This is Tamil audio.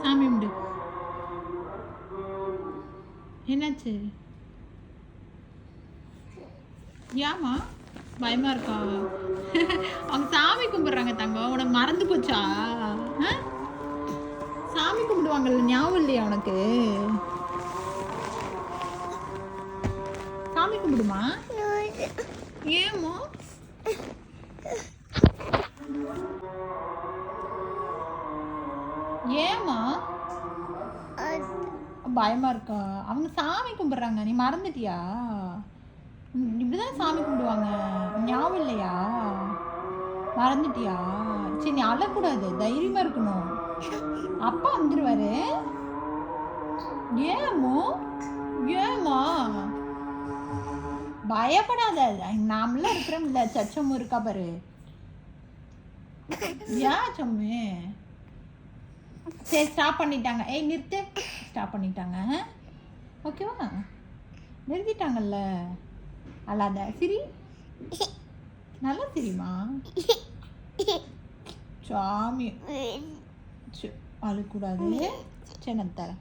சாமி கும்பிடு. என்னாச்சு? ஏம்மா பயமா இருக்கா? அவங்க சாமி கும்பிடுறாங்க தங்கம். உனக்கு மறந்து போச்சா? சாமி கும்பிடுவாங்கல்ல, ஞாபகம் இல்லையா உனக்கு? சாமி கும்பிடுமா? ஏமோ ஏமா பயமா இருக்கா? அவங்க சாமி கும்பிடுறாங்க, நீ மறந்துட்டியா? இப்படிதான் சாமி கும்பிடுவாங்க, ஞாபகம் இல்லையா? மறந்துட்டியா? சரி, நீ அழக்கூடாது, தைரியமா இருக்கணும். அப்பா வந்துருவாரு. ஏமோ ஏமா பயப்படாத, நாமெல்லாம் இருக்கிறோம்ல, சச்சமும் இருக்கா பாரு. ஏன் சம்மு? சரி, ஸ்டாப் பண்ணிட்டாங்க. ஏய் நிறுத்து, ஸ்டாப் பண்ணிட்டாங்க. ஓகேவா? நிறுத்திட்டாங்கல்ல. அல்லாத சிரி, நல்லா சிரிமா. சாமி அழக்கூடாது. சரி, நான் தரேன்.